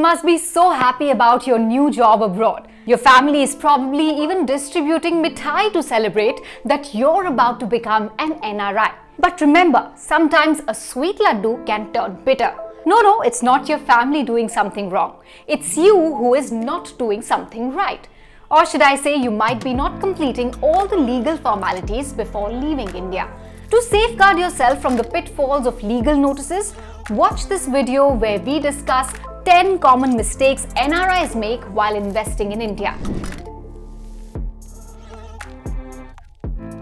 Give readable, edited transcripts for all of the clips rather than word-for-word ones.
must be so happy about your new job abroad. Your family is probably even distributing mithai to celebrate that you're about to become an NRI. But remember, sometimes a sweet laddu can turn bitter. No, it's not your family doing something wrong. It's you who is not doing something right. Or should I say, you might be not completing all the legal formalities before leaving India. To safeguard yourself from the pitfalls of legal notices, watch this video where we discuss 10 common mistakes NRIs make while investing in India.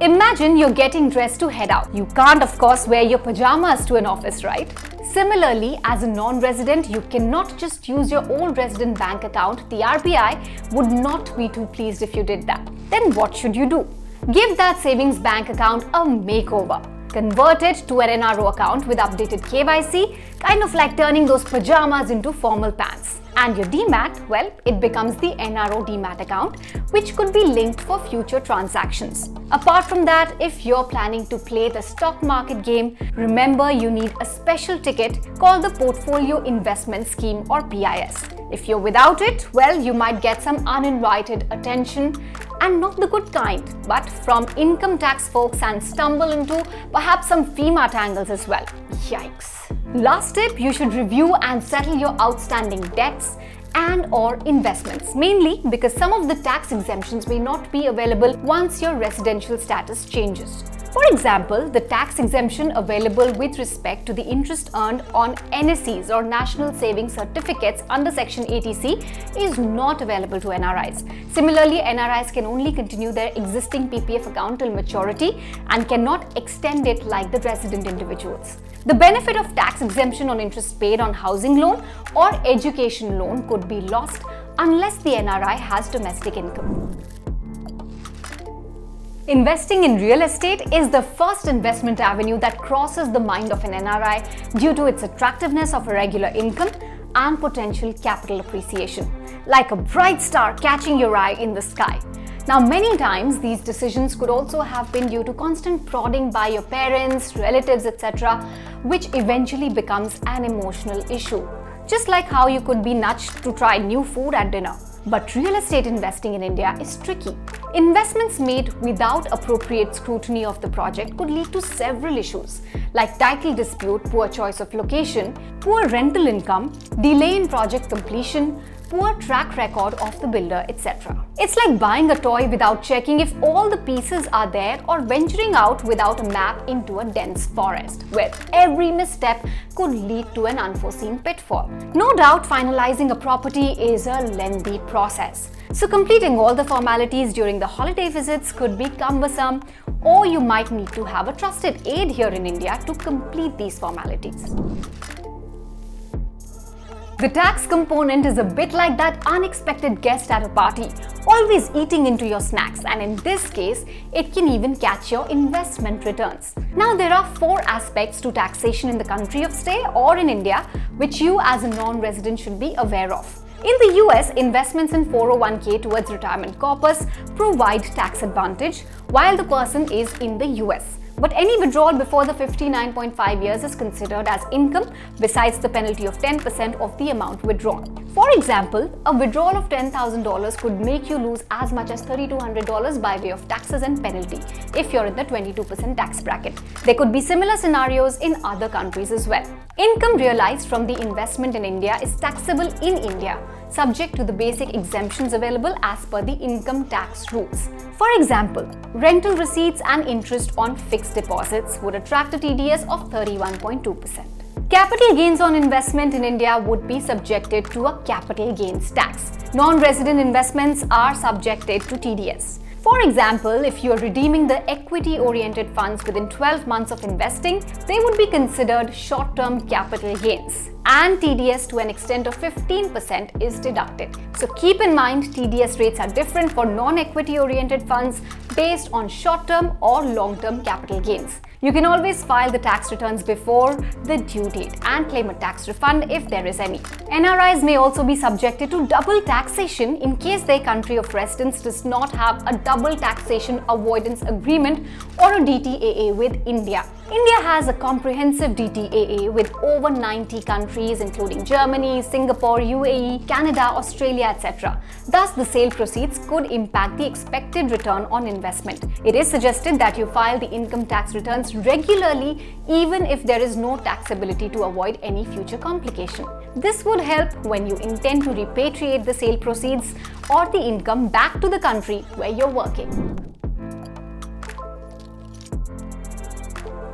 Imagine you're getting dressed to head out. You can't, of course, wear your pajamas to an office, right? Similarly, as a non-resident, you cannot just use your old resident bank account. The RBI would not be too pleased if you did that. Then what should you do? Give that savings bank account a makeover. Convert it to an NRO account with updated KYC, kind of like turning those pajamas into formal pants. And your DMAT, well, it becomes the NRO DMAT account, which could be linked for future transactions. Apart from that, if you're planning to play the stock market game, remember you need a special ticket called the Portfolio Investment Scheme or PIS. If you're without it, well, you might get some uninvited attention, and not the good kind, but from income tax folks, and stumble into perhaps some FEMA tangles as well. Yikes. Last tip, you should review and settle your outstanding debts and/or investments, mainly because some of the tax exemptions may not be available once your residential status changes. For example, the tax exemption available with respect to the interest earned on NSCs or National Savings Certificates under Section 80C is not available to NRIs. Similarly, NRIs can only continue their existing PPF account till maturity and cannot extend it like the resident individuals. The benefit of tax exemption on interest paid on housing loan or education loan could be lost unless the NRI has domestic income. Investing in real estate is the first investment avenue that crosses the mind of an NRI due to its attractiveness of a regular income and potential capital appreciation, like a bright star catching your eye in the sky. Now, many times these decisions could also have been due to constant prodding by your parents, relatives, etc., which eventually becomes an emotional issue. Just like how you could be nudged to try new food at dinner. But real estate investing in India is tricky. Investments made without appropriate scrutiny of the project could lead to several issues, like title dispute, poor choice of location, poor rental income, delay in project completion, poor track record of the builder, etc. It's like buying a toy without checking if all the pieces are there, or venturing out without a map into a dense forest, where every misstep could lead to an unforeseen pitfall. No doubt, finalizing a property is a lengthy process. So completing all the formalities during the holiday visits could be cumbersome, or you might need to have a trusted aide here in India to complete these formalities. The tax component is a bit like that unexpected guest at a party, always eating into your snacks, and in this case, it can even catch your investment returns. Now, there are 4 aspects to taxation in the country of stay or in India, which you as a non-resident should be aware of. In the US, investments in 401k towards retirement corpus provide tax advantage while the person is in the US. But any withdrawal before the 59.5 years is considered as income, besides the penalty of 10% of the amount withdrawn. For example, a withdrawal of $10,000 could make you lose as much as $3,200 by way of taxes and penalty if you're in the 22% tax bracket. There could be similar scenarios in other countries as well. Income realized from the investment in India is taxable in India, subject to the basic exemptions available as per the income tax rules. For example, rental receipts and interest on fixed deposits would attract a TDS of 31.2%. Capital gains on investment in India would be subjected to a capital gains tax. Non-resident investments are subjected to TDS. For example, if you are redeeming the equity-oriented funds within 12 months of investing, they would be considered short-term capital gains, and TDS to an extent of 15% is deducted. So keep in mind, TDS rates are different for non-equity oriented funds based on short-term or long-term capital gains. You can always file the tax returns before the due date and claim a tax refund if there is any. NRIs may also be subjected to double taxation in case their country of residence does not have a double taxation avoidance agreement or a DTAA with India. India has a comprehensive DTAA with over 90 countries including Germany, Singapore, UAE, Canada, Australia, etc. Thus, the sale proceeds could impact the expected return on investment. It is suggested that you file the income tax returns regularly even if there is no taxability to avoid any future complication. This would help when you intend to repatriate the sale proceeds or the income back to the country where you're working.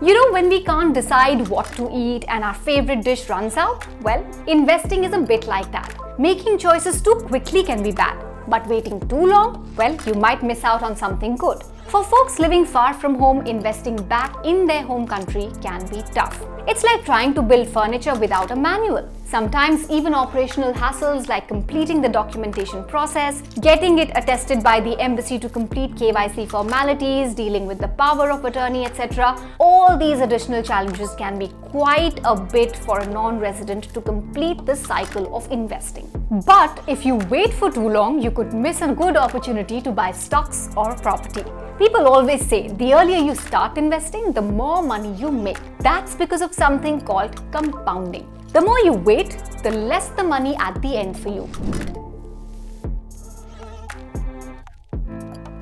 You know, when we can't decide what to eat and our favorite dish runs out, well, investing is a bit like that. Making choices too quickly can be bad, but waiting too long, well, you might miss out on something good. For folks living far from home, investing back in their home country can be tough. It's like trying to build furniture without a manual. Sometimes even operational hassles like completing the documentation process, getting it attested by the embassy to complete KYC formalities, dealing with the power of attorney, etc. All these additional challenges can be quite a bit for a non-resident to complete the cycle of investing. But if you wait for too long, you could miss a good opportunity to buy stocks or property. People always say the earlier you start investing, the more money you make. That's because of something called compounding. The more you wait, the less the money at the end for you.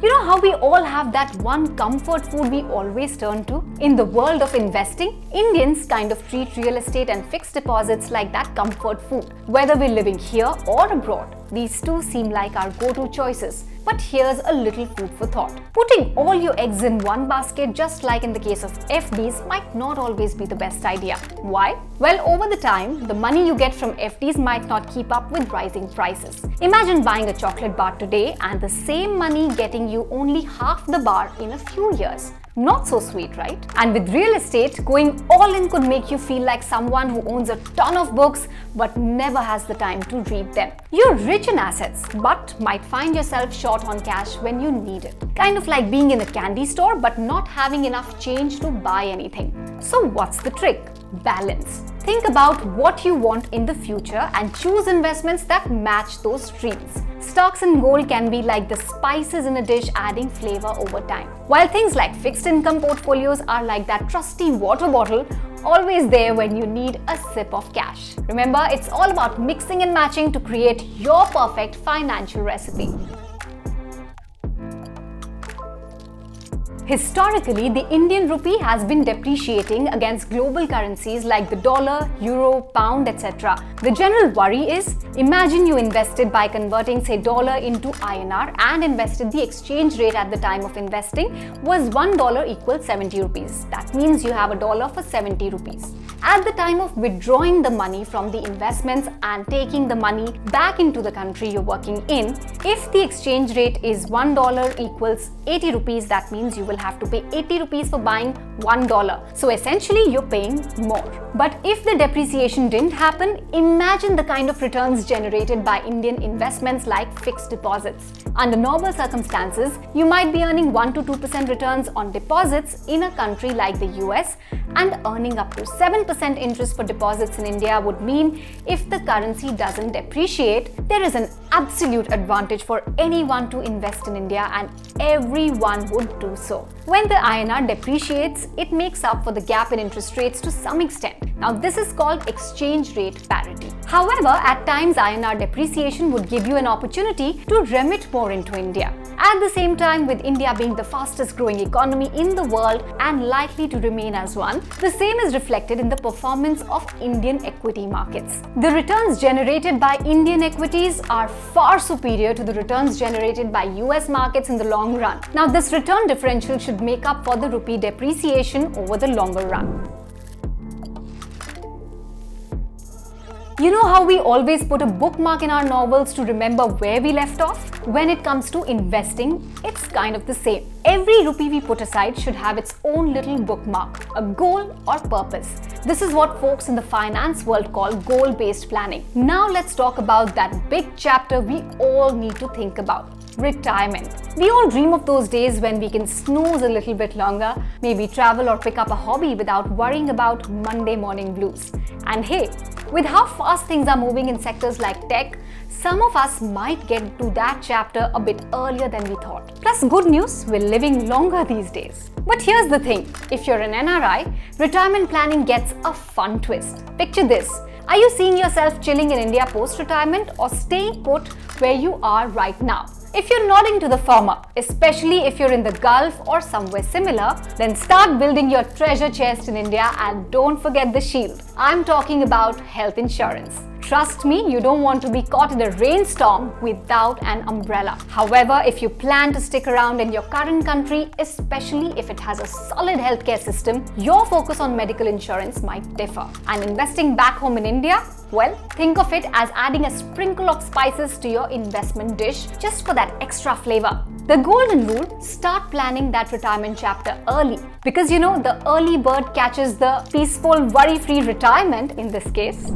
You know how we all have that one comfort food we always turn to? In the world of investing, Indians kind of treat real estate and fixed deposits like that comfort food. Whether we're living here or abroad, these two seem like our go-to choices. But here's a little food for thought. Putting all your eggs in one basket, just like in the case of FDs, might not always be the best idea. Why? Well, over the time, the money you get from FDs might not keep up with rising prices. Imagine buying a chocolate bar today and the same money getting you only half the bar in a few years. Not so sweet, right? And with real estate, going all in could make you feel like someone who owns a ton of books but never has the time to read them. You're rich in assets but might find yourself short on cash when you need it. Kind of like being in a candy store but not having enough change to buy anything. So what's the trick? Balance. Think about what you want in the future and choose investments that match those dreams. Stocks and gold can be like the spices in a dish, adding flavor over time. While things like fixed income portfolios are like that trusty water bottle, always there when you need a sip of cash. Remember, it's all about mixing and matching to create your perfect financial recipe. Historically, the Indian rupee has been depreciating against global currencies like the dollar, euro, pound, etc. The general worry is, imagine you invested by converting say dollar into INR and invested the exchange rate at the time of investing was $1 equals 70 rupees. That means you have a dollar for 70 rupees. At the time of withdrawing the money from the investments and taking the money back into the country you're working in, if the exchange rate is $1 equals 80 rupees, that means you will have to pay 80 rupees for buying $1. So essentially you're paying more. But if the depreciation didn't happen, imagine the kind of returns generated by Indian investments like fixed deposits. Under normal circumstances, you might be earning 1 to 2% returns on deposits in a country like the US, and earning up to 7% interest for deposits in India would mean if the currency doesn't depreciate, there is an absolute advantage for anyone to invest in India, and everyone would do so. When the INR depreciates, it makes up for the gap in interest rates to some extent. Now, this is called exchange rate parity. However, at times INR depreciation would give you an opportunity to remit more into India. At the same time, with India being the fastest growing economy in the world and likely to remain as one, the same is reflected in the performance of Indian equity markets. The returns generated by Indian equities are far superior to the returns generated by US markets in the long run. Now, this return differential should make up for the rupee depreciation over the longer run. You know how we always put a bookmark in our novels to remember where we left off? When it comes to investing, it's kind of the same. Every rupee we put aside should have its own little bookmark, a goal or purpose. This is what folks in the finance world call goal-based planning. Now let's talk about that big chapter we all need to think about. Retirement. We all dream of those days when we can snooze a little bit longer, maybe travel or pick up a hobby without worrying about Monday morning blues. And hey, With how fast things are moving in sectors like tech, some of us might get to that chapter a bit earlier than we thought. Plus, good news, we're living longer these days. But here's the thing, if you're an NRI, retirement planning gets a fun twist. Picture this. Are you seeing yourself chilling in India post-retirement or staying put where you are right now? If you're nodding to the former, especially if you're in the Gulf or somewhere similar, then start building your treasure chest in India and don't forget the shield. I'm talking about health insurance. Trust me, you don't want to be caught in a rainstorm without an umbrella. However, if you plan to stick around in your current country, especially if it has a solid healthcare system, your focus on medical insurance might differ. And investing back home in India? Well, think of it as adding a sprinkle of spices to your investment dish just for that extra flavor. The golden rule, start planning that retirement chapter early. Because the early bird catches the peaceful, worry-free retirement in this case.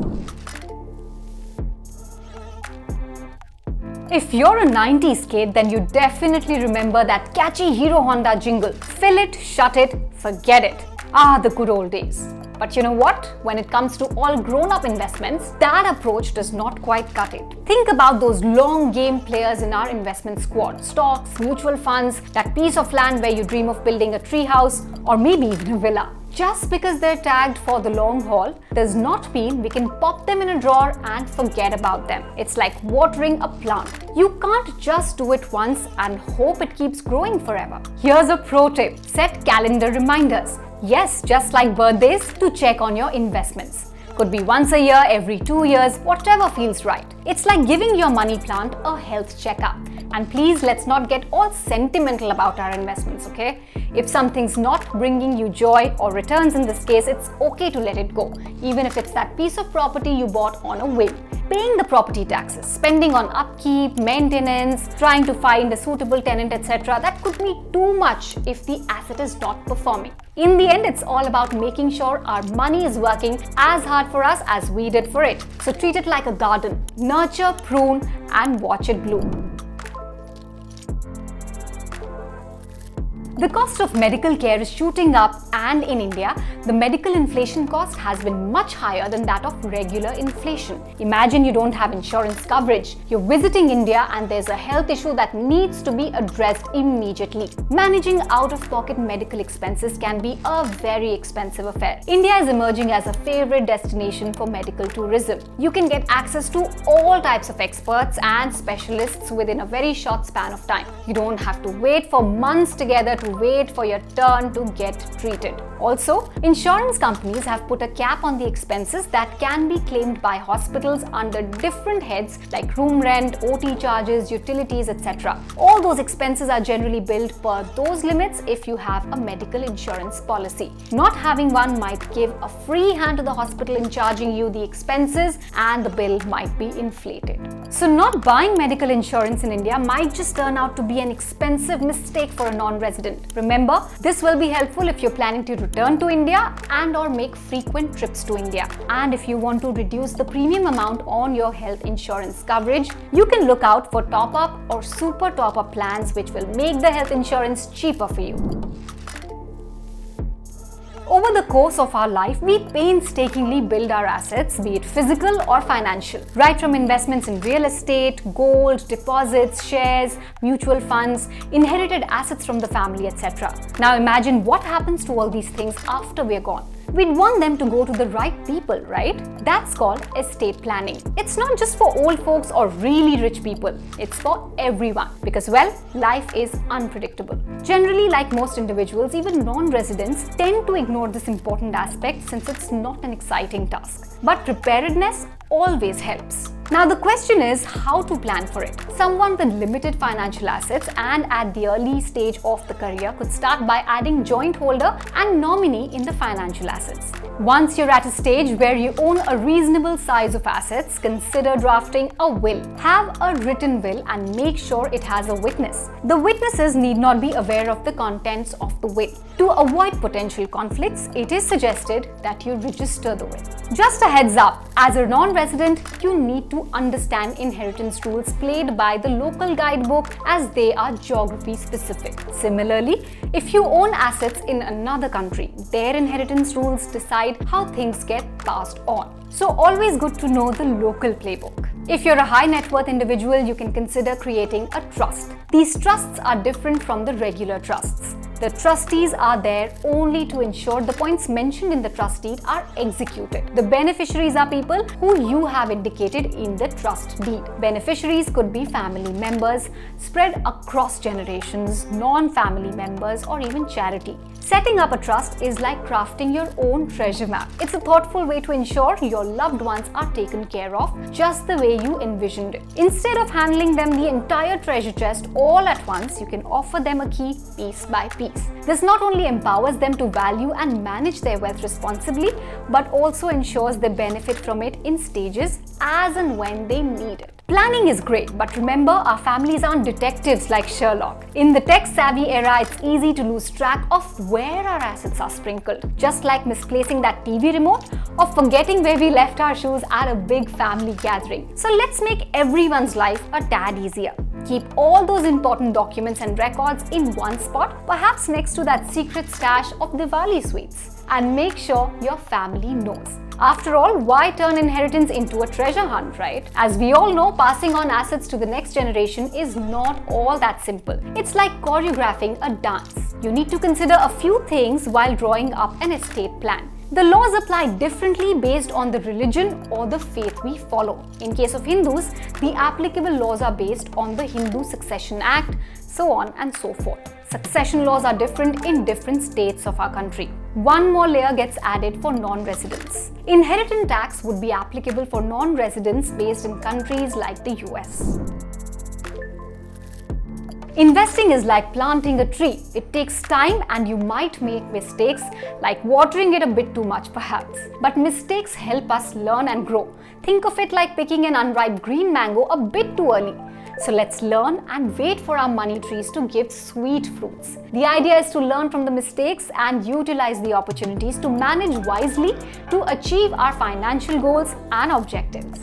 If you're a 90s kid, then you definitely remember that catchy Hero Honda jingle. Fill it, shut it, forget it. Ah, the good old days. But you know what? When it comes to all grown-up investments, that approach does not quite cut it. Think about those long game players in our investment squad. Stocks, mutual funds, that piece of land where you dream of building a tree house or maybe even a villa. Just because they're tagged for the long haul does not mean we can pop them in a drawer and forget about them. It's like watering a plant. You can't just do it once and hope it keeps growing forever. Here's a pro tip. Set calendar reminders. Yes, just like birthdays, to check on your investments. Could be once a year, every 2 years, whatever feels right. It's like giving your money plant a health checkup. And please, let's not get all sentimental about our investments, okay? If something's not bringing you joy or returns in this case, it's okay to let it go, even if it's that piece of property you bought on a whim. Paying the property taxes, spending on upkeep, maintenance, trying to find a suitable tenant, etc. That could be too much if the asset is not performing. In the end, it's all about making sure our money is working as hard for us as we did for it. So treat it like a garden. Nurture, prune, and watch it bloom. The cost of medical care is shooting up, and in India, the medical inflation cost has been much higher than that of regular inflation. Imagine you don't have insurance coverage. You're visiting India and there's a health issue that needs to be addressed immediately. Managing out-of-pocket medical expenses can be a very expensive affair. India is emerging as a favorite destination for medical tourism. You can get access to all types of experts and specialists within a very short span of time. You don't have to wait for months together to wait for your turn to get treated. Also, insurance companies have put a cap on the expenses that can be claimed by hospitals under different heads like room rent, OT charges, utilities, etc. All those expenses are generally billed per those limits if you have a medical insurance policy. Not having one might give a free hand to the hospital in charging you the expenses, and the bill might be inflated. So not buying medical insurance in India might just turn out to be an expensive mistake for a non-resident. Remember, this will be helpful if you're planning to return to India and or make frequent trips to India. And if you want to reduce the premium amount on your health insurance coverage, you can look out for top-up or super top-up plans which will make the health insurance cheaper for you. Over the course of our life, we painstakingly build our assets, be it physical or financial, right from investments in real estate, gold, deposits, shares, mutual funds, inherited assets from the family, etc. Now imagine what happens to all these things after we're gone. We'd want them to go to the right people, right? That's called estate planning. It's not just for old folks or really rich people. It's for everyone because, well, life is unpredictable. Generally, like most individuals, even non-residents tend to ignore this important aspect since it's not an exciting task. But preparedness always helps. Now the question is how to plan for it. Someone with limited financial assets and at the early stage of the career could start by adding joint holder and nominee in the financial assets. Once you're at a stage where you own a reasonable size of assets, consider drafting a will. Have a written will and make sure it has a witness. The witnesses need not be aware of the contents of the will. To avoid potential conflicts, it is suggested that you register the will. Just a heads up, as a non-resident, you need to understand inheritance rules played by the local guidebook as they are geography specific. Similarly, if you own assets in another country, their inheritance rules decide how things get passed on. So always good to know the local playbook. If you're a high net worth individual, you can consider creating a trust. These trusts are different from the regular trusts. The trustees are there only to ensure the points mentioned in the trust deed are executed. The beneficiaries are people who you have indicated in the trust deed. Beneficiaries could be family members, spread across generations, non-family members, or even charity. Setting up a trust is like crafting your own treasure map. It's a thoughtful way to ensure your loved ones are taken care of just the way you envisioned it. Instead of handling them the entire treasure chest all at once, you can offer them a key piece by piece. This not only empowers them to value and manage their wealth responsibly, but also ensures they benefit from it in stages as and when they need it. Planning is great, but remember, our families aren't detectives like Sherlock. In the tech-savvy era, it's easy to lose track of where our assets are sprinkled, just like misplacing that TV remote or forgetting where we left our shoes at a big family gathering. So let's make everyone's life a tad easier. Keep all those important documents and records in one spot, perhaps next to that secret stash of Diwali sweets. And make sure your family knows. After all, why turn inheritance into a treasure hunt, right? As we all know, passing on assets to the next generation is not all that simple. It's like choreographing a dance. You need to consider a few things while drawing up an estate plan. The laws apply differently based on the religion or the faith we follow. In case of Hindus, the applicable laws are based on the Hindu Succession Act, so on and so forth. Succession laws are different in different states of our country. One more layer gets added for non-residents. Inheritance tax would be applicable for non-residents based in countries like the US. Investing is like planting a tree. It takes time and you might make mistakes, like watering it a bit too much perhaps. But mistakes help us learn and grow. Think of it like picking an unripe green mango a bit too early. So let's learn and wait for our money trees to give sweet fruits. The idea is to learn from the mistakes and utilize the opportunities to manage wisely to achieve our financial goals and objectives.